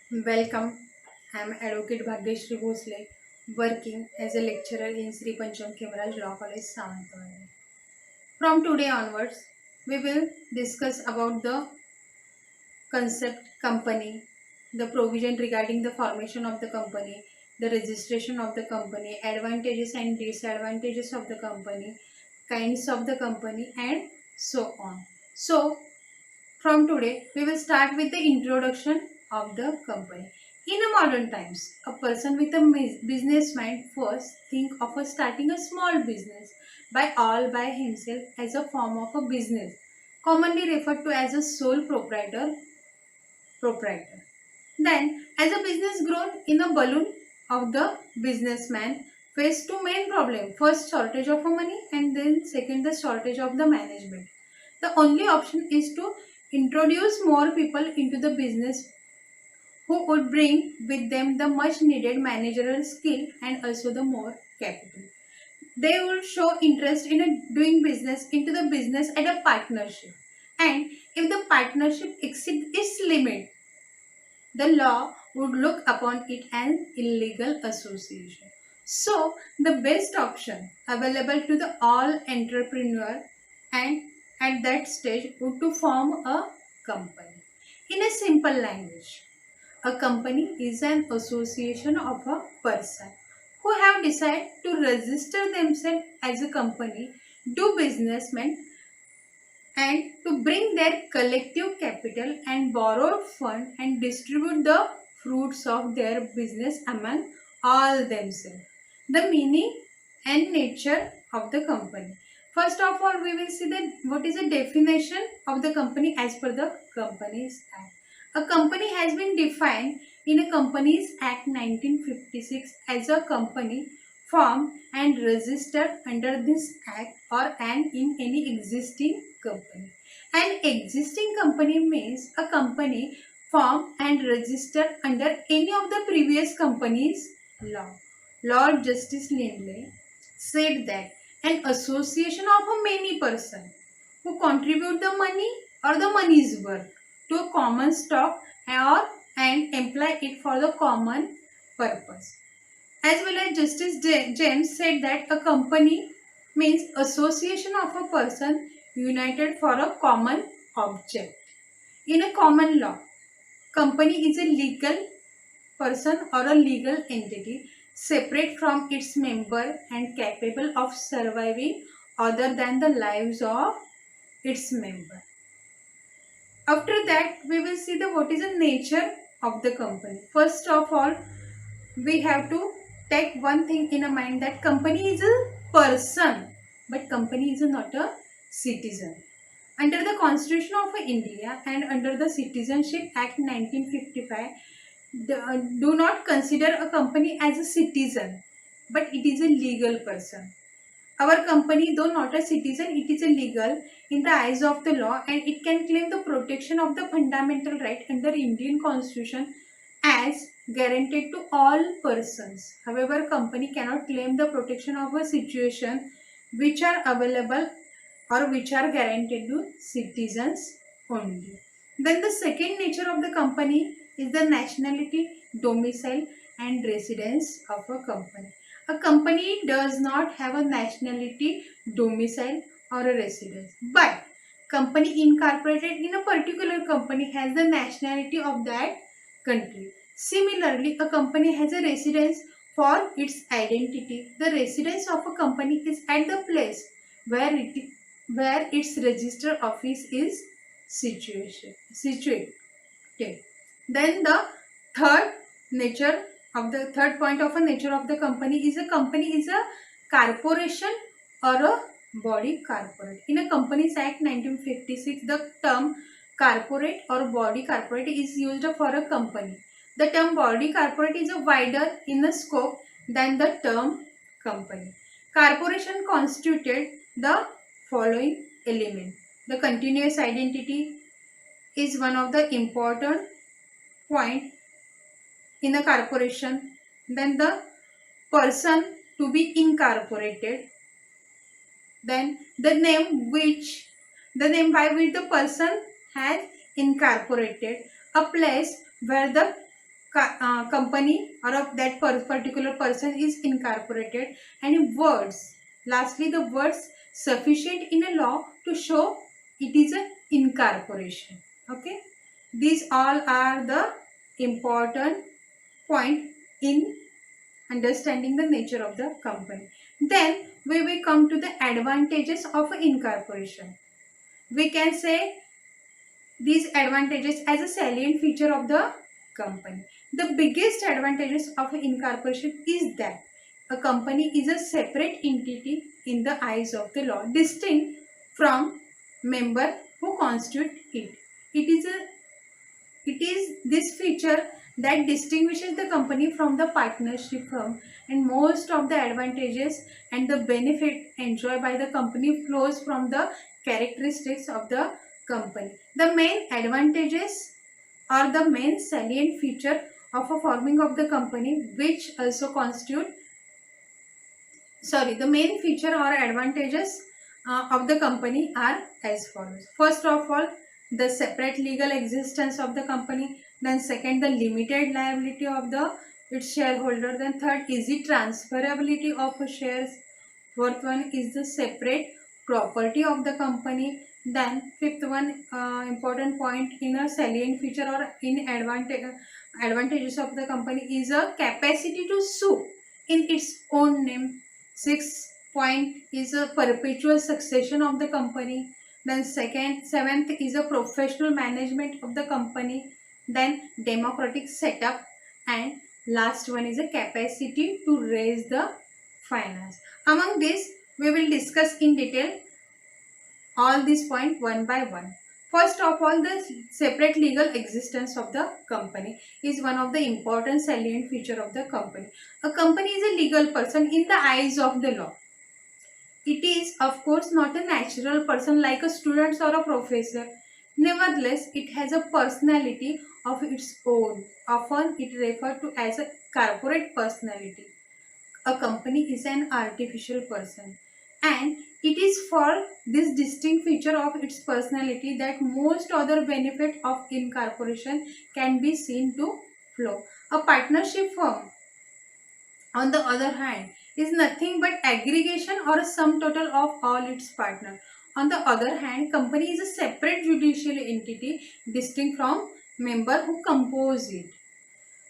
Welcome. I am Advocate Bhagyashree Bhosle, working as a lecturer in Sri Pancham Kemaraj Law College, Sawantwadi. From today onwards, we will discuss about the concept company, the provision regarding the formation of the company, the registration of the company, advantages and disadvantages of the company, kinds of the company, and so on. So, from today, we will start with the introduction of the company. In a modern times, a person with a business mind first think of starting a small business by all by himself as a form of a business, commonly referred to as a sole proprietor. Then, as a business grown in a balloon of the businessman faced two main problems. First, shortage of money, and then second, the shortage of the management. The only option is to introduce more people into the business who would bring with them the much needed managerial skill and also the more capital. They would show interest in doing business into the business at a partnership. And if the partnership exceeds its limit, the law would look upon it as illegal association. So, the best option available to the all entrepreneur and at that stage would to form a company. In a simple language, a company is an association of a person who have decided to register themselves as a company, do businessmen and to bring their collective capital and borrowed fund and distribute the fruits of their business among all themselves. The meaning and nature of the company. First of all, we will see that what is the definition of the company as per the Companies Act. A company has been defined in a Companies Act 1956 as a company formed and registered under this act or an in any existing company. An existing company means a company formed and registered under any of the previous company's law. Lord Justice Lindley said that an association of a many persons who contribute the money or the money's worth to a common stock or and employ it for the common purpose. As well as Justice James said that a company means association of a person united for a common object. In a common law, company is a legal person or a legal entity separate from its member and capable of surviving other than the lives of its member. After that, we will see the what is the nature of the company. First of all, we have to take one thing in a mind that company is a person, but company is not a citizen. Under the Constitution of India and under the Citizenship Act 1955, do not consider a company as a citizen, but it is a legal person. Our company, though not a citizen, it is illegal in the eyes of the law and it can claim the protection of the fundamental right under Indian Constitution as guaranteed to all persons. However, company cannot claim the protection of a situation which are available or which are guaranteed to citizens only. Then the second nature of the company is the nationality, domicile and residence of a company. A company does not have a nationality, domicile or a residence, but company incorporated in a particular company has the nationality of that country. Similarly, a company has a residence for its identity. The residence of a company is at the place where its register office is situated. Then the third nature the third point of a nature of the company is a corporation or a body corporate. In a Companies Act 1956, the term corporate or body corporate is used for a company. The term body corporate is a wider in the scope than the term company. Corporation constituted the following element. The continuous identity is one of the important point in a corporation. Then the person to be incorporated. Then the name by which the person has incorporated. A place where the company or of that particular person is incorporated, and words, lastly the words sufficient in a law to show it is an incorporation. Okay, these all are the important point in understanding the nature of the company. Then we will come to the advantages of incorporation. We can say these advantages as a salient feature of the company. The biggest advantages of incorporation is that a company is a separate entity in the eyes of the law, distinct from member who constitute it. It is a it is this feature that distinguishes the company from the partnership firm, and most of the advantages and the benefit enjoyed by the company flows from the characteristics of the company. The main advantages are the main salient feature of a forming of the company, which also constitute the main feature or advantages of the company are as follows. First of all, the separate legal existence of the company. Then second, the limited liability of the its shareholder. Then third, easy transferability of shares. Fourth one is the separate property of the company. Then fifth one, important point in a salient feature or in advantages of the company is a capacity to sue in its own name. Sixth point is a perpetual succession of the company. Then seventh is a professional management of the company. Then democratic setup, and last one is a capacity to raise the finance. Among this, we will discuss in detail all these points one by one. First of all, the separate legal existence of the company is one of the important salient feature of the company. A company is a legal person in the eyes of the law. It is, of course, not a natural person like a student or a professor. Nevertheless, it has a personality of its own. Often it referred to as a corporate personality. A company is an artificial person, and it is for this distinct feature of its personality that most other benefit of incorporation can be seen to flow. A partnership firm, on the other hand, is nothing but aggregation or a sum total of all its partners. On the other hand, company is a separate judicial entity distinct from member who compose it.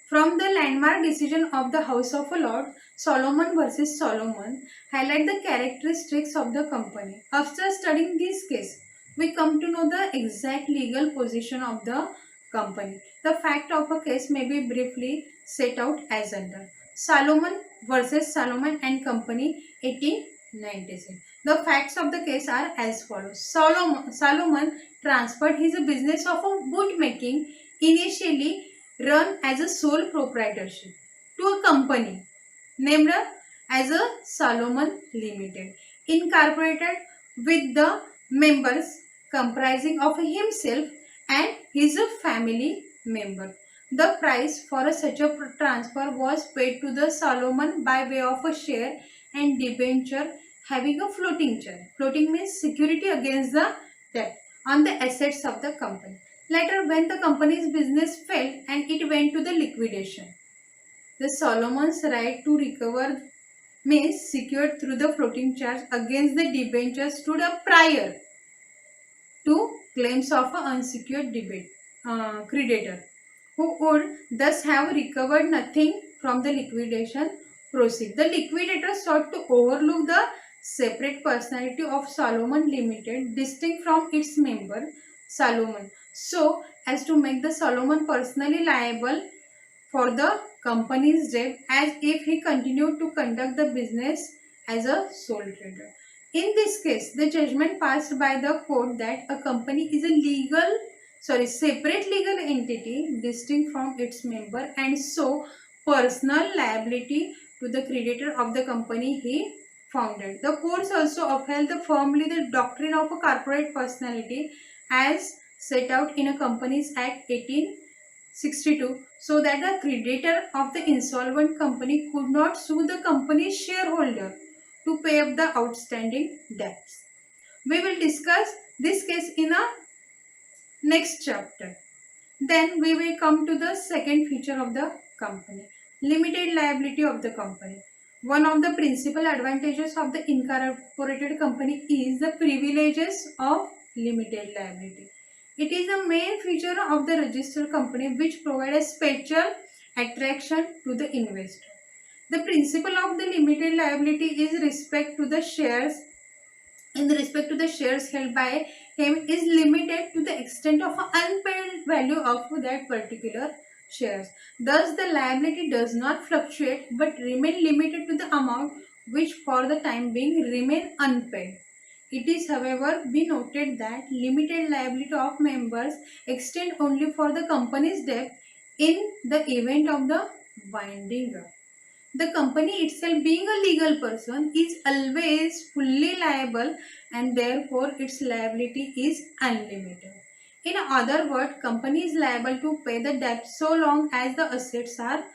From the landmark decision of the House of Lords, Solomon versus Solomon, highlight the characteristics of the company. After studying this case, we come to know the exact legal position of the company. The fact of a case may be briefly set out as under. Solomon versus Solomon and Company, 1896. The facts of the case are as follows. Solomon transferred his business of bootmaking, initially run as a sole proprietorship, to a company named as a Solomon Limited, incorporated with the members comprising of himself and his family member. The price for such a transfer was paid to the Solomon by way of a share and debenture having a floating charge. Floating means security against the debt on the assets of the company. Later, when the company's business failed and it went to the liquidation, the Solomon's right to recover means secured through the floating charge against the debenture stood up prior to claims of an unsecured creditor, who would thus have recovered nothing from the liquidation proceed. The liquidator sought to overlook the separate personality of Solomon Limited, distinct from its member Solomon, so as to make the Solomon personally liable for the company's debt as if he continued to conduct the business as a sole trader. In this case, the judgment passed by the court that a company is a separate legal entity distinct from its member, and so personal liability to the creditor of the company he founded. The courts also upheld firmly the doctrine of a corporate personality as set out in a Companies Act 1862, so that the creditor of the insolvent company could not sue the company's shareholder to pay up the outstanding debts. We will discuss this case in a next chapter. Then we will come to the second feature of the company, limited liability of the company. One of the principal advantages of the incorporated company is the privileges of limited liability. It is the main feature of the registered company which provides a special attraction to the investor. The principle of the limited liability is respect to the shares in respect to the shares held by him is limited to the extent of an unpaid value of that particular shares. Thus, the liability does not fluctuate but remain limited to the amount which for the time being remain unpaid. It is however be noted that limited liability of members extend only for the company's debt in the event of the winding up. The company itself, being a legal person, is always fully liable and therefore its liability is unlimited. In other words, company is liable to pay the debt so long as the assets are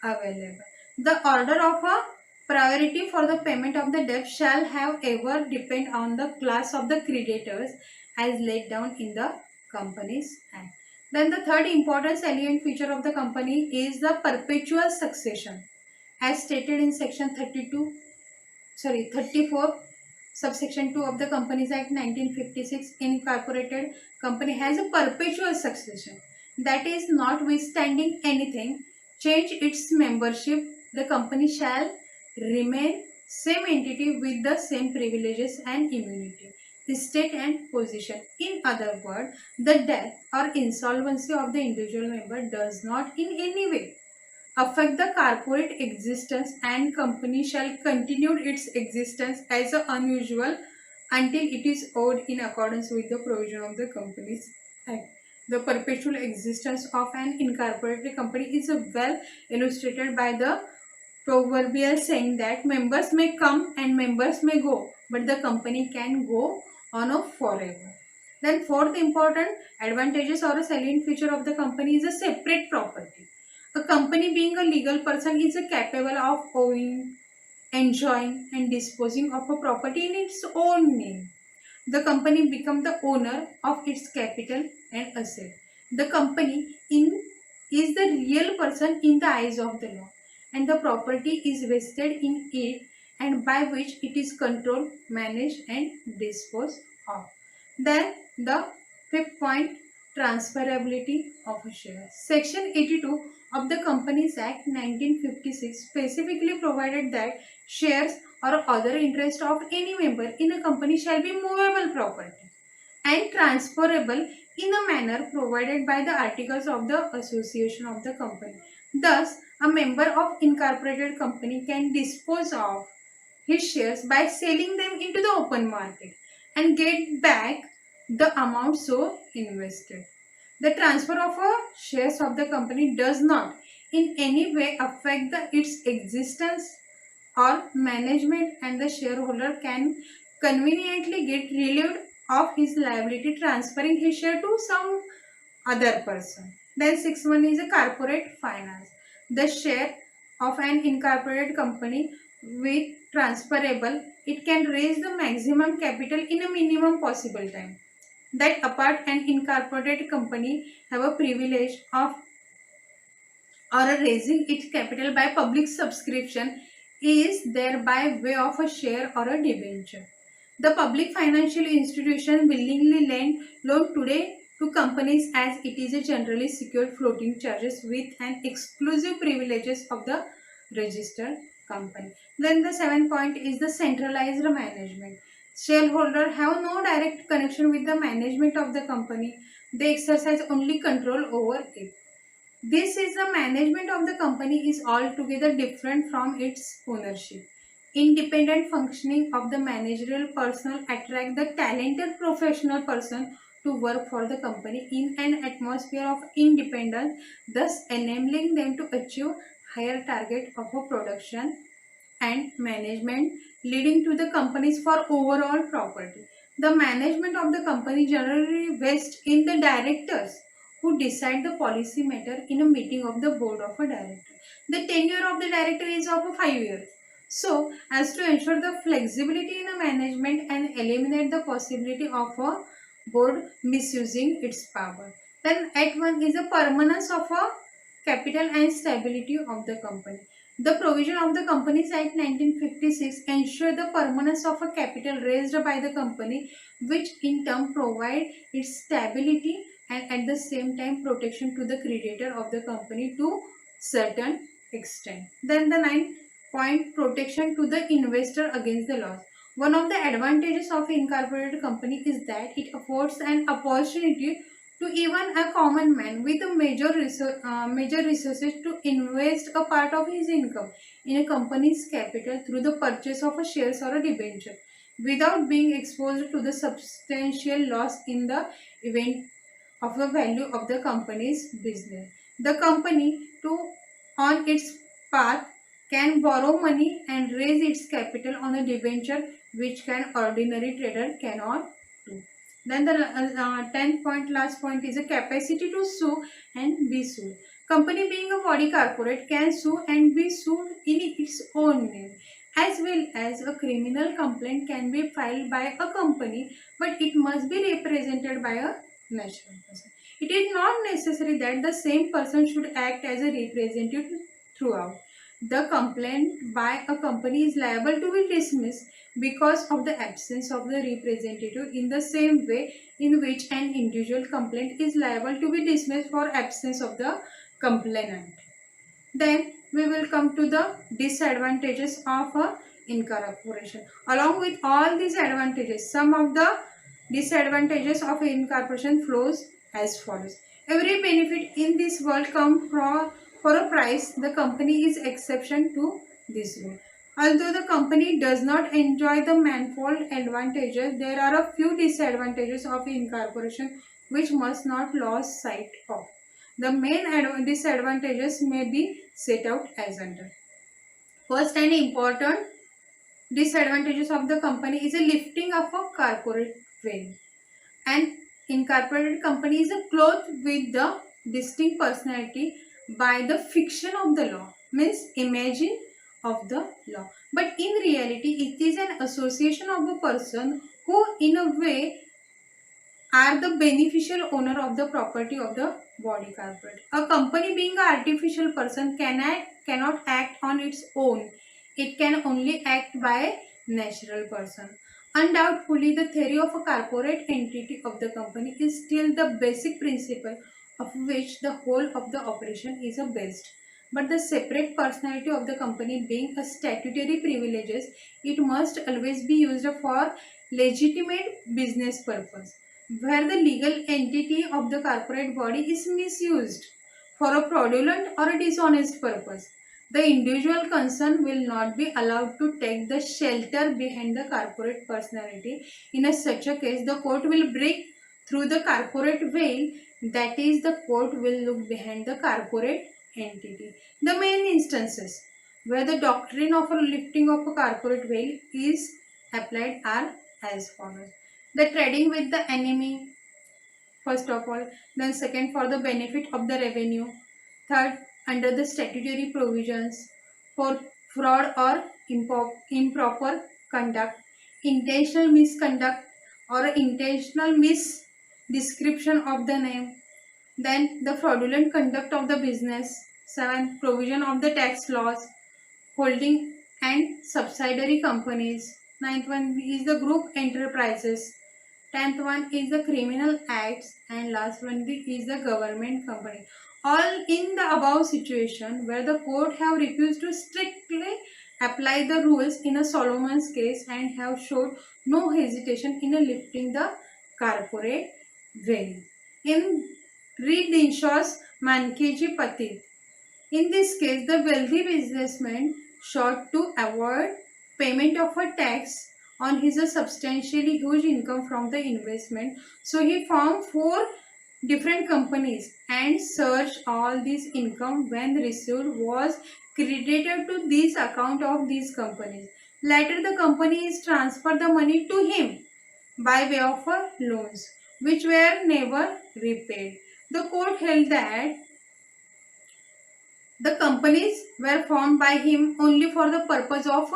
available. The order of a priority for the payment of the debt shall have ever depend on the class of the creditors as laid down in the Companies Act. Then the third important salient feature of the company is the perpetual succession. As stated in section 34 subsection 2 of the Companies Act 1956, incorporated company has a perpetual succession. That is, notwithstanding anything change its membership, the company shall remain same entity with the same privileges and immunity, state and position. In other words, the death or insolvency of the individual member does not in any way affect the corporate existence, and company shall continue its existence as unusual until it is owed in accordance with the provision of the Companies Act. The perpetual existence of an incorporated company is well illustrated by the proverbial saying that members may come and members may go, but the company can go on forever. Then fourth important advantages or a salient feature of the company is a separate property. A company, being a legal person, is capable of owning, enjoying and disposing of a property in its own name. The company becomes the owner of its capital and asset. The company is the real person in the eyes of the law, and the property is vested in it and by which it is controlled, managed and disposed of. Then the fifth point, transferability of a share. Section 82 of the Companies Act 1956 specifically provided that shares or other interest of any member in a company shall be movable property and transferable in a manner provided by the articles of the association of the company. Thus, a member of incorporated company can dispose of his shares by selling them into the open market and get back the amount so invested. The transfer of shares of the company does not in any way affect its existence or management, and the shareholder can conveniently get relieved of his liability transferring his share to some other person. Then sixth one is a corporate finance. The share of an incorporated company with transferable, it can raise the maximum capital in a minimum possible time. That apart, an incorporated company have a privilege of or raising its capital by public subscription is there by way of a share or a debenture. The public financial institution willingly lend loan today to companies as it is a generally secured floating charges with an exclusive privileges of the registered company. Then the seventh point is the centralized management. Shareholder have no direct connection with the management of the company. They exercise only control over it. This is the management of the company is altogether different from its ownership. Independent functioning of the managerial personnel attract the talented professional person to work for the company in an atmosphere of independence, thus enabling them to achieve higher target of a production and management, leading to the companies for overall property. The management of the company generally vests in the directors who decide the policy matter in a meeting of the board of a director. The tenure of the director is of 5 years. So, as to ensure the flexibility in the management and eliminate the possibility of a board misusing its power. Then at one is the permanence of a capital and stability of the company. The provision of the Companies Act 1956 ensure the permanence of a capital raised by the company, which in turn provide its stability and at the same time protection to the creditor of the company to certain extent. Then the ninth point, protection to the investor against the loss. One of the advantages of incorporated company is that it affords an opportunity to even a common man with a major resources to invest a part of his income in a company's capital through the purchase of a shares or a debenture without being exposed to the substantial loss in the event of the value of the company's business. The company to on its path can borrow money and raise its capital on a debenture which can ordinary trader cannot do. Then the 10th point, last point is a capacity to sue and be sued. Company being a body corporate can sue and be sued in its own name, as well as a criminal complaint can be filed by a company, but it must be represented by a natural person. It is not necessary that the same person should act as a representative throughout. The complaint by a company is liable to be dismissed because of the absence of the representative, in the same way in which an individual complaint is liable to be dismissed for absence of the complainant. Then we will come to the disadvantages of a incorporation. Along with all these advantages, some of the disadvantages of incorporation flows as follows. Every benefit in this world comes for a price. The company is exception to this rule. Although the company does not enjoy the manifold advantages, there are a few disadvantages of incorporation which must not lose sight of. The main disadvantages may be set out as under. First and important disadvantages of the company is a lifting of a corporate veil. An incorporated company is a clothed with the distinct personality by the fiction of the law, means imagine of the law. But in reality, it is an association of a person who in a way are the beneficial owner of the property of the body corporate. A company being an artificial person cannot act on its own. It can only act by a natural person. Undoubtedly, the theory of a corporate entity of the company is still the basic principle of which the whole of the operation is based. But the separate personality of the company being a statutory privileges, it must always be used for legitimate business purpose. Where the legal entity of the corporate body is misused for a fraudulent or a dishonest purpose, the individual concerned will not be allowed to take the shelter behind the corporate personality. In such a case, the court will break through the corporate veil, that is, the court will look behind the corporate entity. The main instances where the doctrine of a lifting of a corporate veil is applied are as follows. The trading with the enemy, first of all. Then second, for the benefit of the revenue. Third, under the statutory provisions. For fraud or improper conduct, intentional misconduct or intentional misdescription of the name. Then the fraudulent conduct of the business. 7. Provision of the tax laws, holding and subsidiary companies. Ninth one is the group enterprises. 10th one is the criminal acts, and last one is the government company. All in the above situation where the court have refused to strictly apply the rules in a Solomon's case and have showed no hesitation in lifting the corporate veil. In Reed Inshaw's Mankeji Pati, in this case, the wealthy businessman sought to avoid payment of a tax on his substantially huge income from the investment. So he formed 4 different companies and searched all this income when received was credited to this account of these companies. Later the companies transferred the money to him by way of loans which were never repaid. The court held that the companies were formed by him only for the purpose of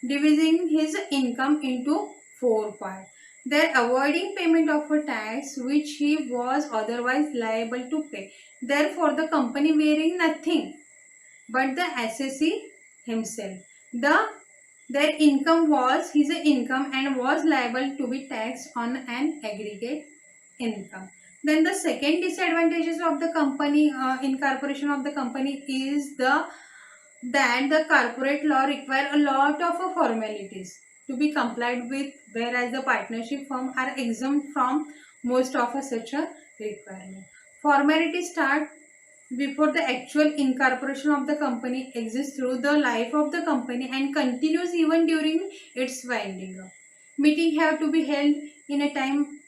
dividing his income into 4 parts. They're avoiding payment of a tax which he was otherwise liable to pay. Therefore, the company bearing nothing but the assessee himself. Their income was his income and was liable to be taxed on an aggregate income. Then the second disadvantages of the company incorporation of the company is the corporate law require a lot of formalities to be complied with, whereas the partnership firm are exempt from most of such a requirement. Formalities start before the actual incorporation of the company exists through the life of the company and continues even during its winding up. Meeting have to be held in a time,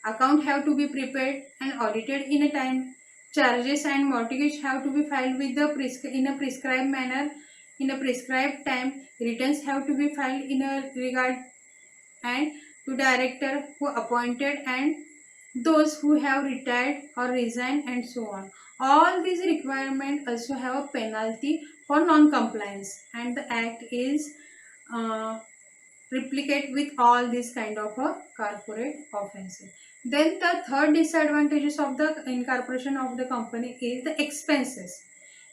account have to be prepared and audited in a time, charges and mortgage have to be filed with the in a prescribed manner, in a prescribed time, returns have to be filed in a regard and to director who appointed and those who have retired or resigned and so on. All these requirements also have a penalty for non-compliance and the act is uh, replicate with all these kind of a corporate offenses. Then the third disadvantages of the incorporation of the company is the expenses.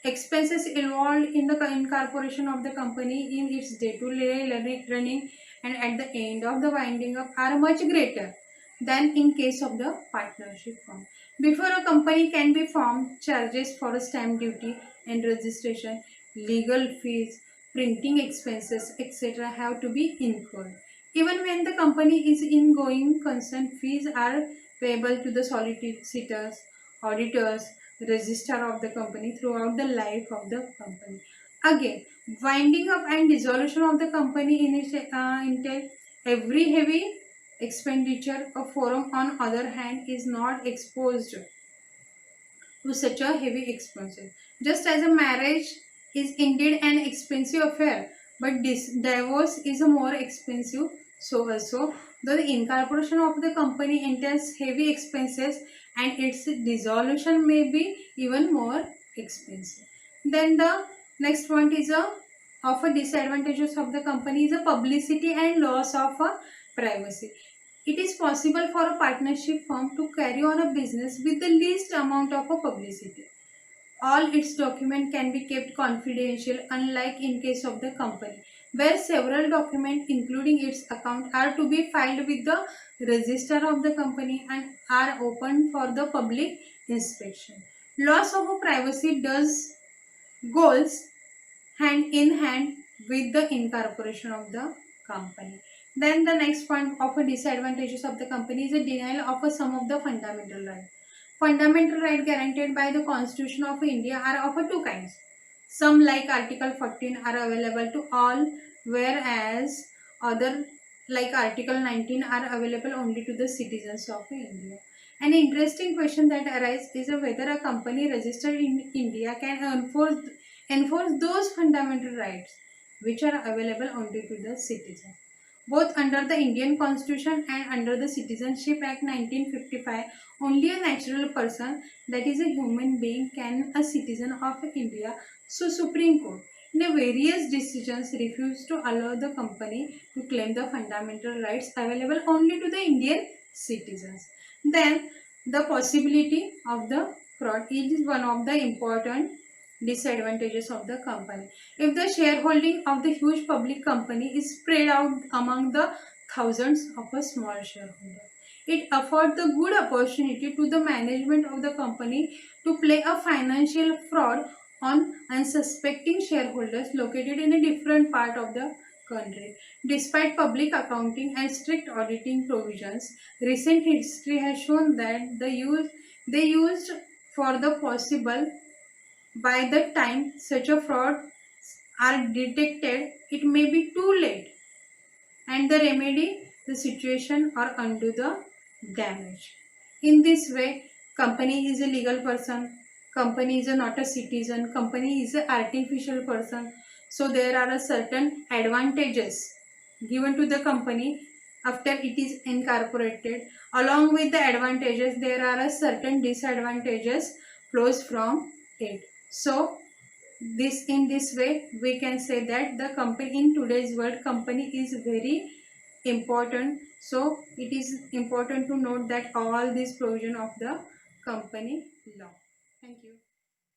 Expenses involved in the incorporation of the company in its day-to-day running and at the end of the winding up are much greater than in case of the partnership firm. Before a company can be formed, charges for a stamp duty and registration, legal fees, printing expenses, etc. have to be incurred. Even when the company is in going concern, fees are payable to the solicitors, auditors, registrar of the company throughout the life of the company. Again, winding up and dissolution of the company entail every heavy expenditure. A forum, on other hand, is not exposed to such a heavy expenses. Just as a marriage is indeed an expensive affair, but this divorce is a more expensive. So also, the incorporation of the company entails heavy expenses and its dissolution may be even more expensive. Then the next point is a of a disadvantages of the company is a publicity and loss of a privacy. It is possible for a partnership firm to carry on a business with the least amount of a publicity. All its documents can be kept confidential, unlike in case of the company, where several documents, including its account, are to be filed with the register of the company and are open for the public inspection. Loss of privacy does goals hand in hand with the incorporation of the company. Then the next point of a disadvantages of the company is a denial of some of the fundamental rights. Fundamental rights guaranteed by the Constitution of India are of two kinds. Some like Article 14 are available to all, whereas other like Article 19 are available only to the citizens of India. An interesting question that arises is whether a company registered in India can enforce those fundamental rights which are available only to the citizen. Both under the Indian Constitution and under the Citizenship Act 1955, only a natural person, that is a human being, can a citizen of India. So Supreme Court in a various decisions refused to allow the company to claim the fundamental rights available only to the Indian citizens. Then the possibility of the fraud is one of the important disadvantages of the company. If the shareholding of the huge public company is spread out among the thousands of a small shareholder, it affords the good opportunity to the management of the company to play a financial fraud on unsuspecting shareholders located in a different part of the country. Despite public accounting and strict auditing provisions, recent history has shown that they used for the possible. By the time such a fraud are detected, it may be too late and the remedy the situation or undo the damage. In this way, company is a legal person, company is not a citizen, company is an artificial person. So there are a certain advantages given to the company after it is incorporated. Along with the advantages, there are a certain disadvantages flows from it. So this way we can say that the company in today's world company is very important. So it is important to note that all these provision of the company law. Thank you.